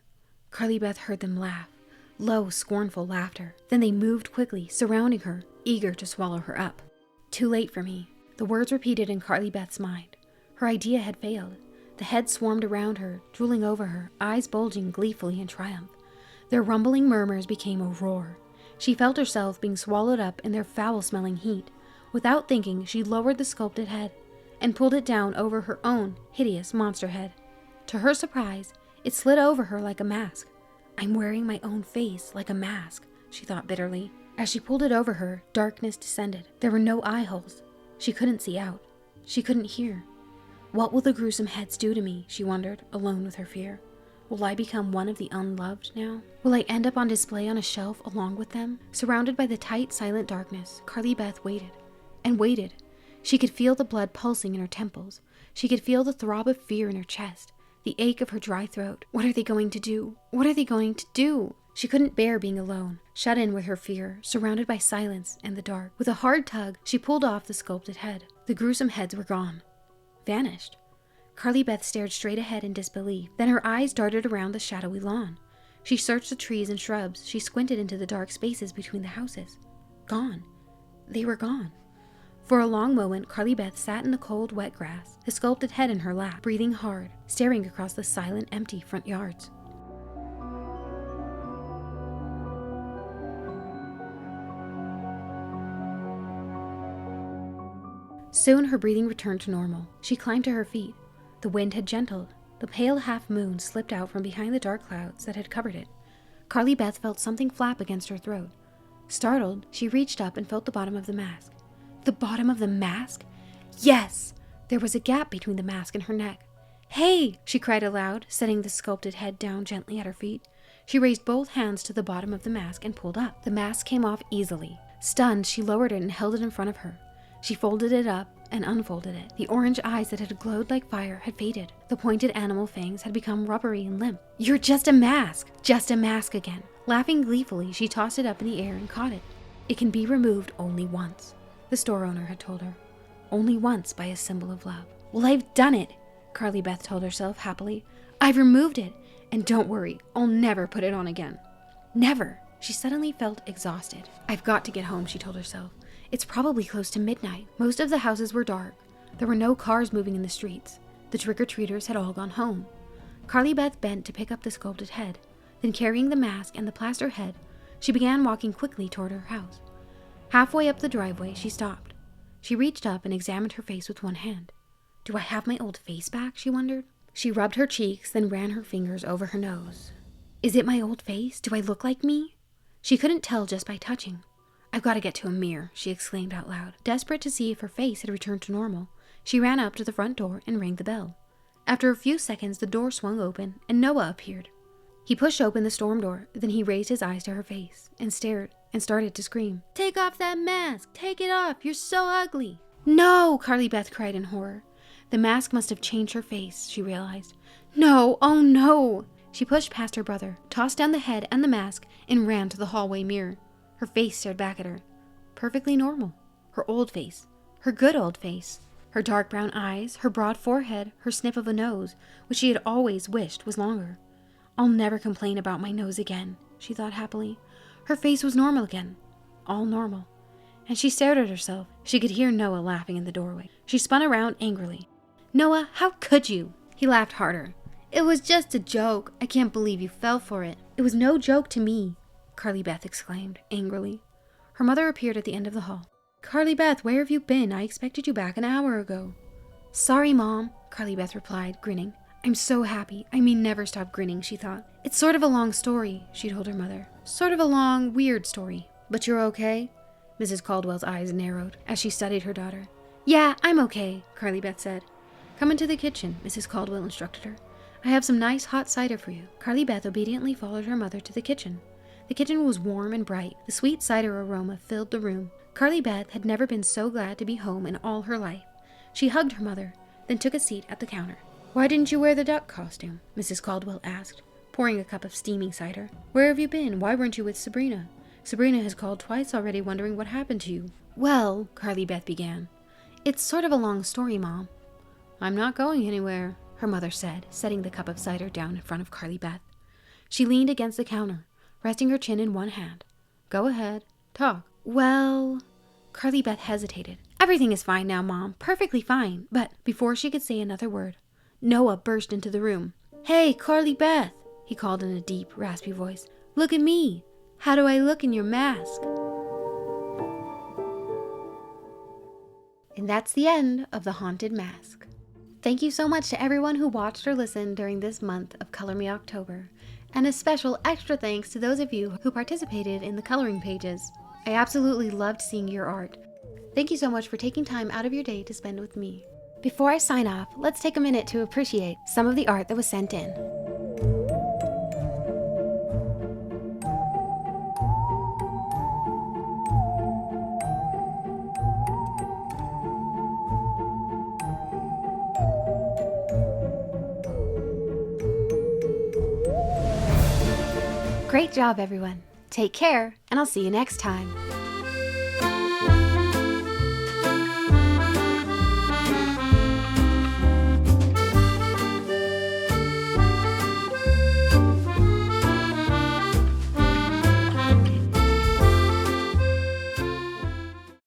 Carly Beth heard them laugh. Low, scornful laughter. Then they moved quickly, surrounding her, eager to swallow her up. Too late for me. The words repeated in Carly Beth's mind. Her idea had failed. The heads swarmed around her, drooling over her, eyes bulging gleefully in triumph. Their rumbling murmurs became a roar. She felt herself being swallowed up in their foul-smelling heat. Without thinking, she lowered the sculpted head and pulled it down over her own hideous monster head. To her surprise, it slid over her like a mask. I'm wearing my own face like a mask, she thought bitterly. As she pulled it over her, darkness descended. There were no eye holes. She couldn't see out. She couldn't hear. What will the gruesome heads do to me, she wondered, alone with her fear. Will I become one of the unloved now? Will I end up on display on a shelf along with them? Surrounded by the tight, silent darkness, Carly Beth waited. And waited. She could feel the blood pulsing in her temples. She could feel the throb of fear in her chest, the ache of her dry throat. What are they going to do? What are they going to do? She couldn't bear being alone, shut in with her fear, surrounded by silence and the dark. With a hard tug, she pulled off the sculpted head. The gruesome heads were gone. Vanished. Carly Beth stared straight ahead in disbelief. Then her eyes darted around the shadowy lawn. She searched the trees and shrubs. She squinted into the dark spaces between the houses. Gone. They were gone. For a long moment, Carly Beth sat in the cold, wet grass, the sculpted head in her lap, breathing hard, staring across the silent, empty front yards. Soon her breathing returned to normal. She climbed to her feet. The wind had gentled. The pale half moon slipped out from behind the dark clouds that had covered it. Carly Beth felt something flap against her throat. Startled, she reached up and felt the bottom of the mask. The bottom of the mask? Yes! There was a gap between the mask and her neck. Hey! She cried aloud, setting the sculpted head down gently at her feet. She raised both hands to the bottom of the mask and pulled up. The mask came off easily. Stunned, she lowered it and held it in front of her. She folded it up and unfolded it. The orange eyes that had glowed like fire had faded. The pointed animal fangs had become rubbery and limp. You're just a mask! Just a mask again. Laughing gleefully, she tossed it up in the air and caught it. It can be removed only once, the store owner had told her. Only once by a symbol of love. Well, I've done it, Carly Beth told herself happily. I've removed it, and don't worry, I'll never put it on again. Never. She suddenly felt exhausted. I've got to get home, she told herself. It's probably close to midnight. Most of the houses were dark. There were no cars moving in the streets. The trick-or-treaters had all gone home. Carly Beth bent to pick up the sculpted head. Then, carrying the mask and the plaster head, she began walking quickly toward her house. Halfway up the driveway, she stopped. She reached up and examined her face with one hand. Do I have my old face back? She wondered. She rubbed her cheeks, then ran her fingers over her nose. Is it my old face? Do I look like me? She couldn't tell just by touching. I've got to get to a mirror, she exclaimed out loud. Desperate to see if her face had returned to normal, she ran up to the front door and rang the bell. After a few seconds, the door swung open and Noah appeared. He pushed open the storm door, then he raised his eyes to her face and stared and started to scream. Take off that mask! Take it off! You're so ugly! No! Carly Beth cried in horror. The mask must have changed her face, she realized. No! Oh no! She pushed past her brother, tossed down the head and the mask, and ran to the hallway mirror. Her face stared back at her. Perfectly normal. Her old face. Her good old face. Her dark brown eyes, her broad forehead, her snip of a nose, which she had always wished was longer. I'll never complain about my nose again, she thought happily. Her face was normal again. All normal. And she stared at herself. She could hear Noah laughing in the doorway. She spun around angrily. Noah, how could you? He laughed harder. It was just a joke. I can't believe you fell for it. It was no joke to me, Carly Beth exclaimed angrily. Her mother appeared at the end of the hall. Carly Beth, where have you been? I expected you back an hour ago. Sorry, Mom, Carly Beth replied, grinning. I'm so happy. I may never stop grinning, she thought. It's sort of a long story, she told her mother. Sort of a long, weird story. But you're okay? Mrs. Caldwell's eyes narrowed as she studied her daughter. Yeah, I'm okay, Carly Beth said. Come into the kitchen, Mrs. Caldwell instructed her. I have some nice hot cider for you. Carly Beth obediently followed her mother to the kitchen. The kitchen was warm and bright. The sweet cider aroma filled the room. Carly Beth had never been so glad to be home in all her life. She hugged her mother, then took a seat at the counter. Why didn't you wear the duck costume? Mrs. Caldwell asked, pouring a cup of steaming cider. Where have you been? Why weren't you with Sabrina? Sabrina has called twice already wondering what happened to you. Well, Carly Beth began. It's sort of a long story, Mom. I'm not going anywhere, her mother said, setting the cup of cider down in front of Carly Beth. She leaned against the counter, resting her chin in one hand. Go ahead, talk. Well, Carly Beth hesitated. Everything is fine now, Mom, perfectly fine. But before she could say another word, Noah burst into the room. Hey, Carly Beth, he called in a deep, raspy voice. Look at me. How do I look in your mask? And that's the end of The Haunted Mask. Thank you so much to everyone who watched or listened during this month of Color Me October, and a special extra thanks to those of you who participated in the coloring pages. I absolutely loved seeing your art. Thank you so much for taking time out of your day to spend with me. Before I sign off, let's take a minute to appreciate some of the art that was sent in. Great job, everyone. Take care, and I'll see you next time.